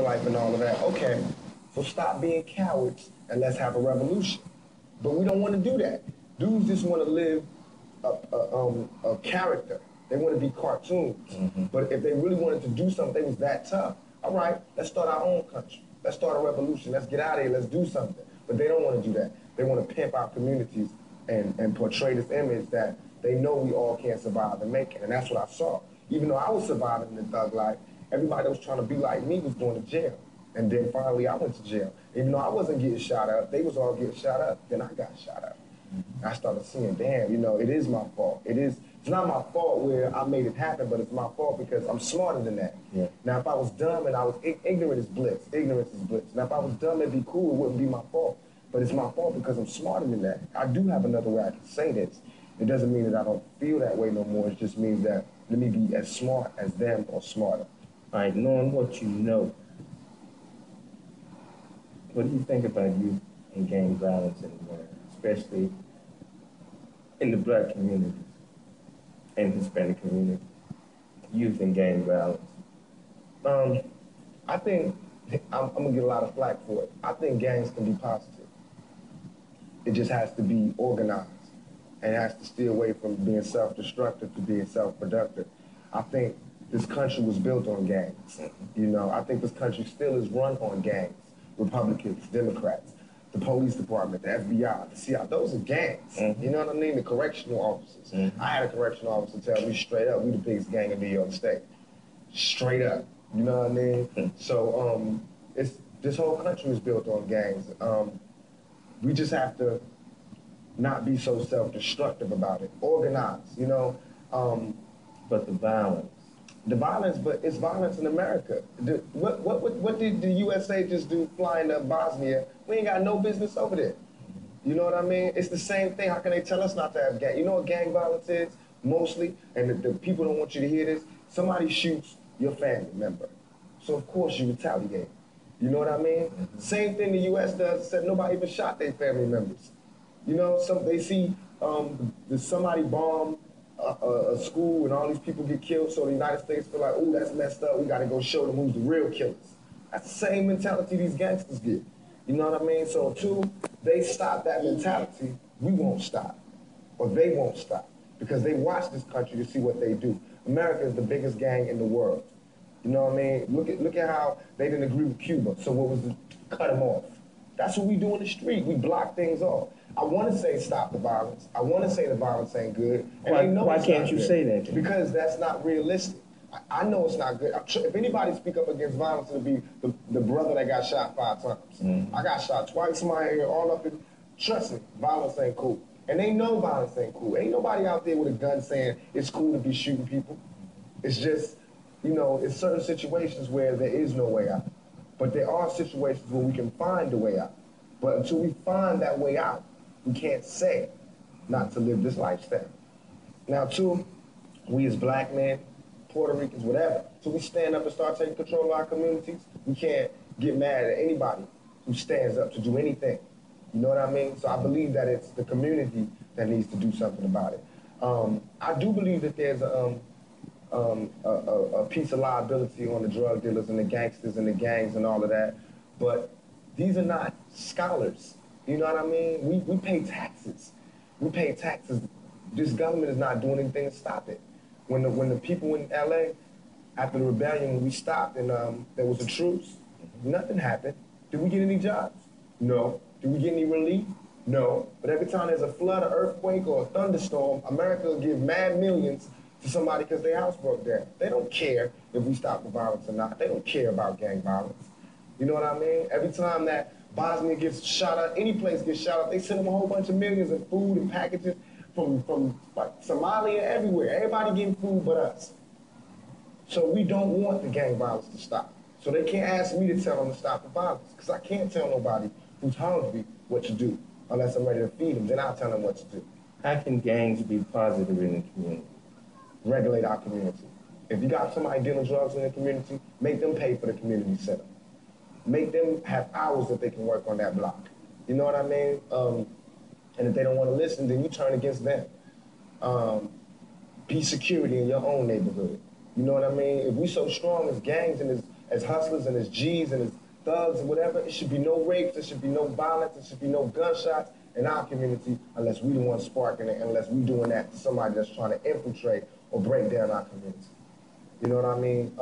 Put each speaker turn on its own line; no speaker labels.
to life and all of that. Okay, so stop being cowards and let's have a revolution. But we don't want to do that. Dudes just want to live a character. They want to be cartoons. But if they really wanted to do something, was that tough. All right, let's start our own country. Let's start a revolution. Let's get out of here. Let's do something. But they don't want to do that. They want to pimp our communities and portray this image that they know we all can't survive and make it. And that's what I saw. Even though I was surviving the thug life, everybody that was trying to be like me was going to jail. And then finally I went to jail. Even though I wasn't getting shot up, they was all getting shot up, then I got shot up. I started seeing, damn, you know, it is my fault. It's not my fault where I made it happen, but it's my fault because I'm smarter than that. Yeah. Now, if I was dumb and I was ignorant is bliss. Ignorance is bliss. Now, if I was dumb and be cool, it wouldn't be my fault. But it's my fault because I'm smarter than that. I do have another way I can say this. It doesn't mean that I don't feel that way no more. It just means that let me be as smart as them or smarter.
All right, knowing what you know, what do you think about youth and gang violence in America, especially in the Black community and Hispanic community? Youth and gang violence.
I think I'm gonna get a lot of flack for it. I think gangs can be positive. It just has to be organized and it has to steer away from being self-destructive to being self-productive. I think this country was built on gangs. You know, I think this country still is run on gangs. Republicans, Democrats, the police department, the FBI, the CIA, those are gangs. You know what I mean? The correctional officers. I had a correctional officer tell me straight up, we the biggest gang in New York State. Straight up. You know what I mean? So this whole country is built on gangs. We just have to not be so self-destructive about it. Organize, you know.
But the violence.
The violence, but it's violence in America. What did the USA just do flying to Bosnia? We ain't got no business over there. You know what I mean? It's the same thing. How can they tell us not to have gang? You know what gang violence is, mostly? And the people don't want you to hear this. Somebody shoots your family member. So of course you retaliate. You know what I mean? Same thing the US does, except nobody even shot their family members. You know, they see somebody bomb a school and all these people get killed, so the United States feel like, oh, that's messed up, we gotta go show them who's the real killers. That's the same mentality these gangsters get. You know what I mean? So until they stop that mentality, we won't stop. Or they won't stop. Because they watch this country to see what they do. America is the biggest gang in the world. You know what I mean? Look at how they didn't agree with Cuba, so what was cut them off. That's what we do in the street. We block things off. I want to say stop the violence. I want to say the violence ain't good. And
why can't you say that?
Because that's not realistic. I know it's not good. If anybody speak up against violence, it'll be the brother that got shot 5 times. I got shot twice in my hair, all up in. Trust me, violence ain't cool. And they know violence ain't cool. Ain't nobody out there with a gun saying it's cool to be shooting people. It's just, you know, it's certain situations where there is no way out. But there are situations where we can find a way out. But until we find that way out, we can't say not to live this lifestyle. Now, too, we as Black men, Puerto Ricans, whatever, till we stand up and start taking control of our communities, we can't get mad at anybody who stands up to do anything. You know what I mean? So I believe that it's the community that needs to do something about it. I do believe that there's a piece of liability on the drug dealers and the gangsters and the gangs and all of that, but these are not scholars. You know what I mean? We pay taxes. We pay taxes. This government is not doing anything to stop it. When the people in LA, after the rebellion, when we stopped and there was a truce, nothing happened. Did we get any jobs? No. Did we get any relief? No. But every time there's a flood, an earthquake, or a thunderstorm, America will give mad millions to somebody because their house broke down. They don't care if we stop the violence or not. They don't care about gang violence. You know what I mean? Every time that Bosnia gets shot up, any place gets shot up, they send them a whole bunch of millions of food and packages from like Somalia everywhere. Everybody getting food but us. So we don't want the gang violence to stop. So they can't ask me to tell them to stop the violence because I can't tell nobody who's hungry what to do unless I'm ready to feed them. Then I'll tell them what to do.
How can gangs be positive in the community?
Regulate our community. If you got somebody dealing drugs in the community, make them pay for the community center. Make them have hours that they can work on that block. You know what I mean? And if they don't want to listen, then you turn against them. Be security in your own neighborhood. You know what I mean? If we so strong as gangs and as hustlers and as G's and as thugs and whatever, it should be no rapes, there should be no violence, there should be no gunshots in our community unless we the ones sparking it, unless we doing that to somebody that's trying to infiltrate or break down our community. You know what I mean?